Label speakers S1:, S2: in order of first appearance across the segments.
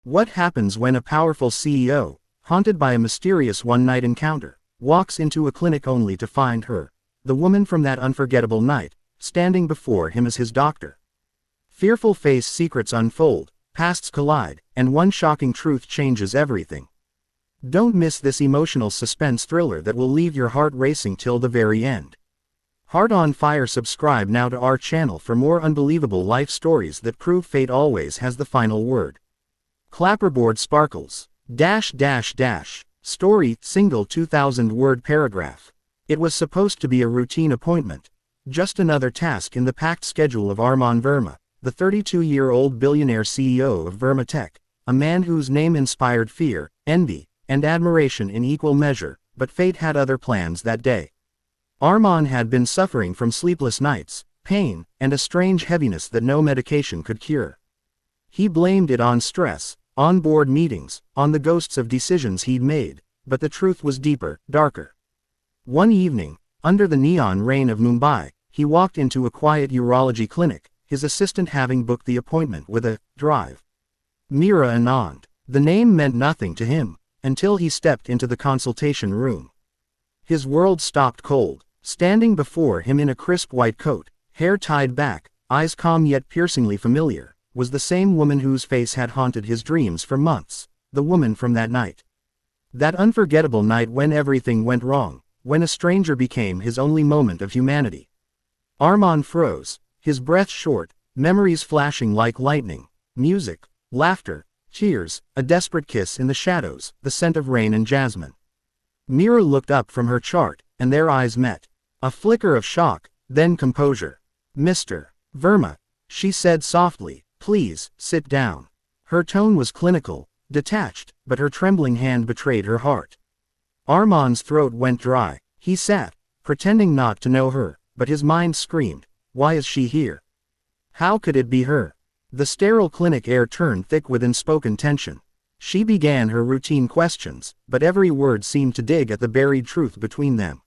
S1: What happens when a powerful CEO, haunted by a mysterious one-night encounter, walks into a clinic only to find her, the woman from that unforgettable night, standing before him as his doctor? Fearful face secrets unfold, pasts collide, and one shocking truth changes everything. Don't miss this emotional suspense thriller that will leave your heart racing till the very end. Heart on fire. Subscribe now to our channel for more unbelievable life stories that prove fate always has the final word. Clapperboard sparkles. Story, single 2,000-word paragraph. It was supposed to be a routine appointment. Just another task in the packed schedule of Armand Verma, the 32-year-old billionaire CEO of Verma Tech, a man whose name inspired fear, envy, and admiration in equal measure, but fate had other plans that day. Armand had been suffering from sleepless nights, pain, and a strange heaviness that no medication could cure. He blamed it on stress, on board meetings, on the ghosts of decisions he'd made, but the truth was deeper, darker. One evening, under the neon rain of Mumbai, he walked into a quiet urology clinic, his assistant having booked the appointment with a drive. Mira Anand. The name meant nothing to him, until he stepped into the consultation room. His world stopped cold. Standing before him in a crisp white coat, hair tied back, eyes calm yet piercingly familiar, was the same woman whose face had haunted his dreams for months, the woman from that night. That unforgettable night when everything went wrong, when a stranger became his only moment of humanity. Armand froze, his breath short, memories flashing like lightning, music, laughter, cheers, a desperate kiss in the shadows, the scent of rain and jasmine. Mira looked up from her chart, and their eyes met. A flicker of shock, then composure. "Mr. Verma," she said softly, "please, sit down." Her tone was clinical, detached, but her trembling hand betrayed her heart. Armand's throat went dry. He sat, pretending not to know her, but his mind screamed, "Why is she here? How could it be her?" The sterile clinic air turned thick with unspoken tension. She began her routine questions, but every word seemed to dig at the buried truth between them.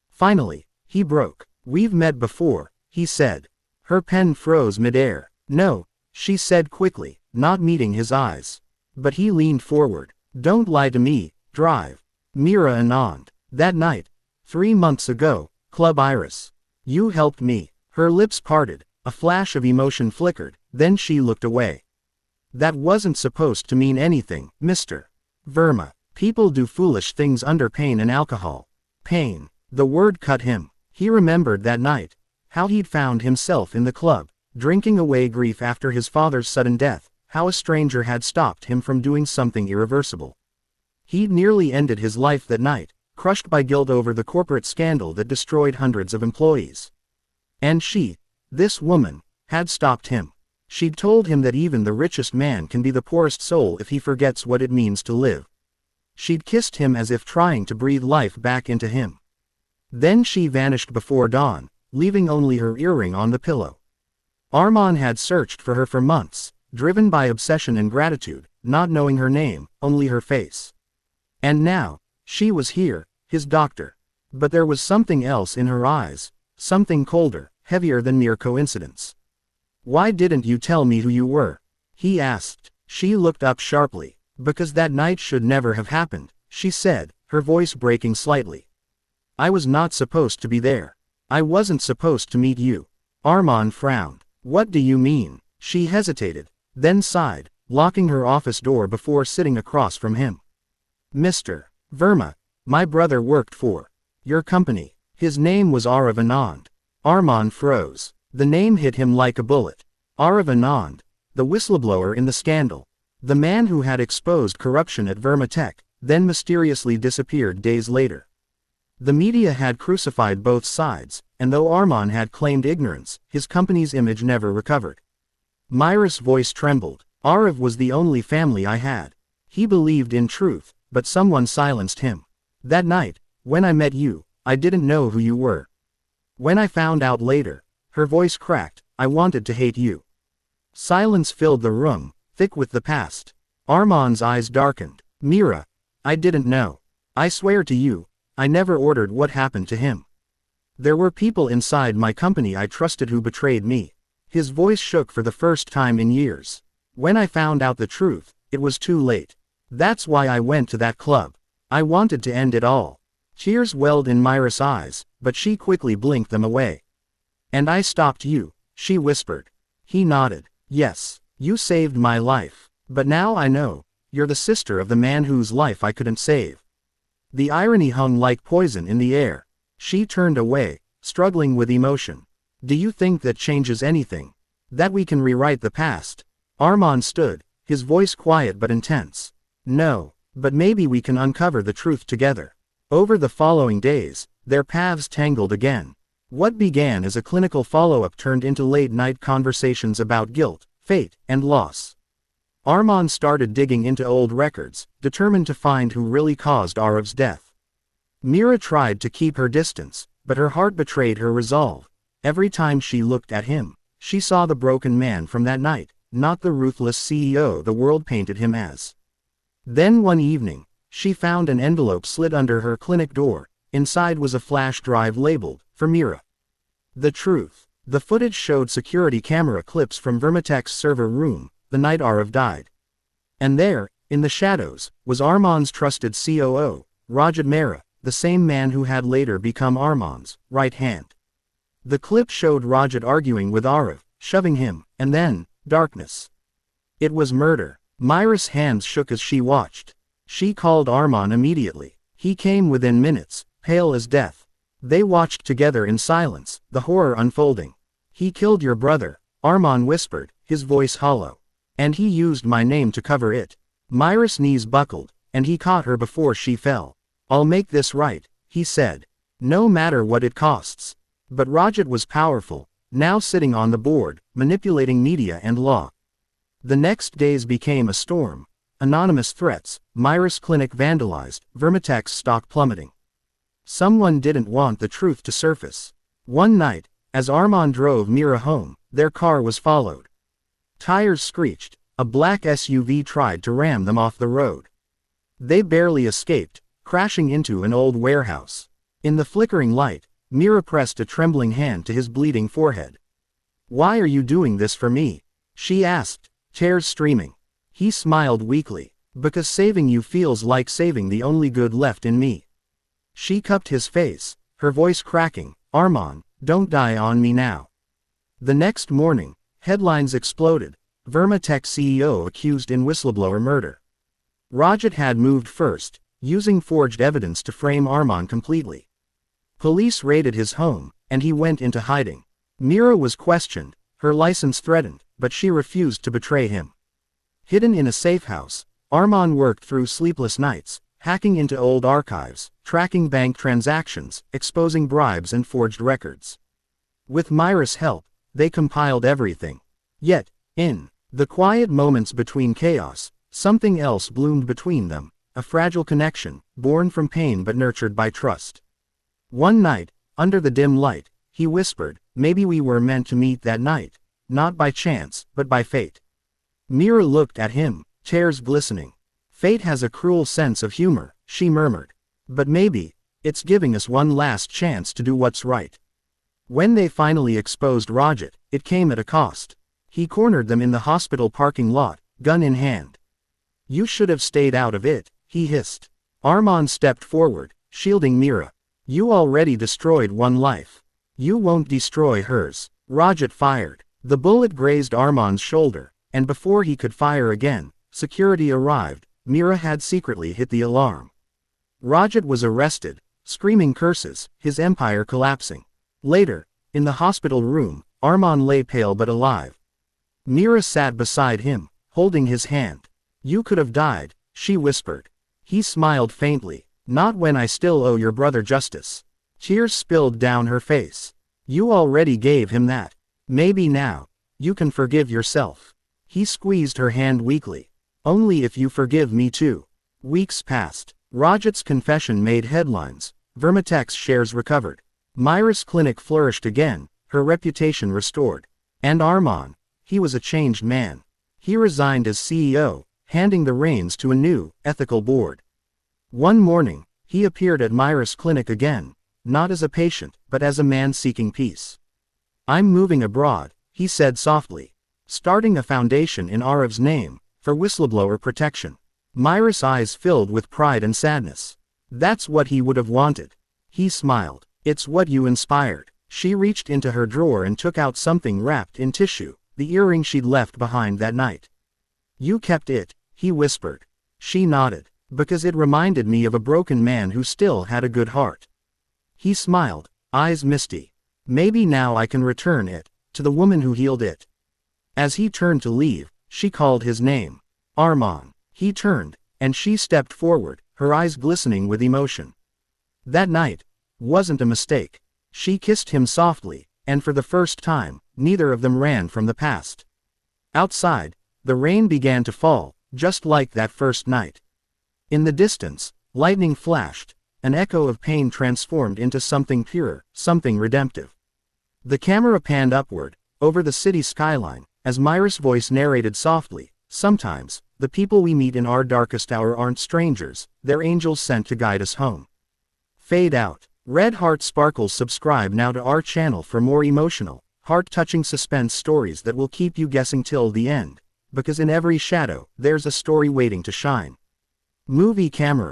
S1: Finally, he broke. "We've met before," he said. Her pen froze mid-air. "No," she said quickly, not meeting his eyes. But he leaned forward. "Don't lie to me, drive." Mira Anand. "That night, 3 months ago, Club Iris. You helped me." Her lips parted, a flash of emotion flickered, then she looked away. "That wasn't supposed to mean anything, Mr. Verma. People do foolish things under pain and alcohol." Pain. The word cut him. He remembered that night, how he'd found himself in the club, drinking away grief after his father's sudden death, how a stranger had stopped him from doing something irreversible. He'd nearly ended his life that night, crushed by guilt over the corporate scandal that destroyed hundreds of employees. And she, this woman, had stopped him. She'd told him that even the richest man can be the poorest soul if he forgets what it means to live. She'd kissed him as if trying to breathe life back into him. Then she vanished before dawn, leaving only her earring on the pillow. Armand had searched for her for months, driven by obsession and gratitude, not knowing her name, only her face. And now, she was here, his doctor. But there was something else in her eyes, something colder, heavier than mere coincidence. "Why didn't you tell me who you were?" he asked. She looked up sharply. "Because that night should never have happened," she said, her voice breaking slightly. "I was not supposed to be there. I wasn't supposed to meet you." Armand frowned. "What do you mean?" She hesitated, then sighed, locking her office door before sitting across from him. "Mr. Verma, my brother worked for your company." His name was Arav Anand. Armand froze. The name hit him like a bullet. Arav Anand, the whistleblower in the scandal. The man who had exposed corruption at Verma Tech, then mysteriously disappeared days later. The media had crucified both sides, and though Armand had claimed ignorance, his company's image never recovered. Myra's voice trembled. "Arav was the only family I had. He believed in truth, but someone silenced him. That night, when I met you, I didn't know who you were. When I found out later," her voice cracked, "I wanted to hate you." Silence filled the room, thick with the past. Armand's eyes darkened. "Mira, I didn't know. I swear to you, I never ordered what happened to him. There were people inside my company I trusted who betrayed me." His voice shook for the first time in years. "When I found out the truth, it was too late. That's why I went to that club. I wanted to end it all. Tears welled in Myra's eyes, but she quickly blinked them away. And I stopped you, she whispered. He nodded. Yes, you saved my life. But now I know, you're the sister of the man whose life I couldn't save. The irony hung like poison in the air. She turned away, struggling with emotion. Do you think that changes anything? That we can rewrite the past? Armand stood, his voice quiet but intense. No, but maybe we can uncover the truth together. Over the following days, their paths tangled again. What began as a clinical follow-up turned into late-night conversations about guilt, fate, and loss. Armand started digging into old records, determined to find who really caused Arev's death. Mira tried to keep her distance, but her heart betrayed her resolve. Every time she looked at him, she saw the broken man from that night, not the ruthless CEO the world painted him as. Then one evening, she found an envelope slid under her clinic door. Inside was a flash drive labeled, for Mira. The truth. The footage showed security camera clips from Vermatech's server room, the night Arev died. And there, in the shadows, was Armand's trusted COO, Rajat Mehra, the same man who had later become Armand's right hand. The clip showed Rajat arguing with Arev, shoving him, and then, darkness. It was murder. Myra's hands shook as she watched. She called Armand immediately. He came within minutes, pale as death. They watched together in silence, the horror unfolding. He killed your brother, Armand whispered, his voice hollow. And he used my name to cover it. Myra's knees buckled, and he caught her before she fell. I'll make this right, he said. No matter what it costs. But Rajat was powerful, now sitting on the board, manipulating media and law. The next days became a storm. Anonymous threats, Myra's clinic vandalized, Vermatech's stock plummeting. Someone didn't want the truth to surface. One night, as Armand drove Mira home, their car was followed. Tires screeched, a black SUV tried to ram them off the road. They barely escaped, crashing into an old warehouse. In the flickering light, Mira pressed a trembling hand to his bleeding forehead. Why are you doing this for me? She asked, tears streaming. He smiled weakly. Because saving you feels like saving the only good left in me. She cupped his face, her voice cracking. Armand, don't die on me now. The next morning, headlines exploded. Vermatech CEO accused in whistleblower murder. Rajat had moved first, using forged evidence to frame Armand completely. Police raided his home, and he went into hiding. Mira was questioned, her license threatened, but she refused to betray him. Hidden in a safe house, Armand worked through sleepless nights, hacking into old archives, tracking bank transactions, exposing bribes and forged records. With Myra's help, they compiled everything. Yet, in the quiet moments between chaos, something else bloomed between them, a fragile connection, born from pain but nurtured by trust. One night, under the dim light, he whispered, maybe we were meant to meet that night, not by chance, but by fate. Mira looked at him, tears glistening. Fate has a cruel sense of humor, she murmured. But maybe, it's giving us one last chance to do what's right. When they finally exposed Rajat, it came at a cost. He cornered them in the hospital parking lot, gun in hand. You should have stayed out of it, he hissed. Armand stepped forward, shielding Mira. You already destroyed one life. You won't destroy hers. Rajat fired. The bullet grazed Armand's shoulder, and before he could fire again, security arrived. Mira had secretly hit the alarm. Rajat was arrested, screaming curses, his empire collapsing. Later, in the hospital room, Armand lay pale but alive. Mira sat beside him, holding his hand. You could have died, she whispered. He smiled faintly. Not when I still owe your brother justice. Tears spilled down her face. You already gave him that. Maybe now, you can forgive yourself. He squeezed her hand weakly. Only if you forgive me too. Weeks passed. Rajat's confession made headlines. Vermatech's shares recovered. Myra's clinic flourished again, her reputation restored. And Armand, he was a changed man. He resigned as CEO, handing the reins to a new, ethical board. One morning, he appeared at Myra's clinic again, not as a patient, but as a man seeking peace. I'm moving abroad, he said softly. Starting a foundation in Arev's name, for whistleblower protection. Myra's eyes filled with pride and sadness. That's what he would have wanted. He smiled. It's what you inspired. She reached into her drawer and took out something wrapped in tissue, the earring she'd left behind that night. You kept it, he whispered. She nodded. Because it reminded me of a broken man who still had a good heart. He smiled, eyes misty. Maybe now I can return it, to the woman who healed it. As he turned to leave, she called his name. Armand. He turned, and she stepped forward, her eyes glistening with emotion. That night wasn't a mistake. She kissed him softly, and for the first time, neither of them ran from the past. Outside, the rain began to fall, just like that first night. In the distance, lightning flashed, an echo of pain transformed into something purer, something redemptive. The camera panned upward, over the city skyline, as Myra's voice narrated softly, sometimes, the people we meet in our darkest hour aren't strangers, they're angels sent to guide us home. Fade out. Red heart sparkles. Subscribe now to our channel for more emotional, heart-touching suspense stories that will keep you guessing till the end, because in every shadow, there's a story waiting to shine. Movie camera.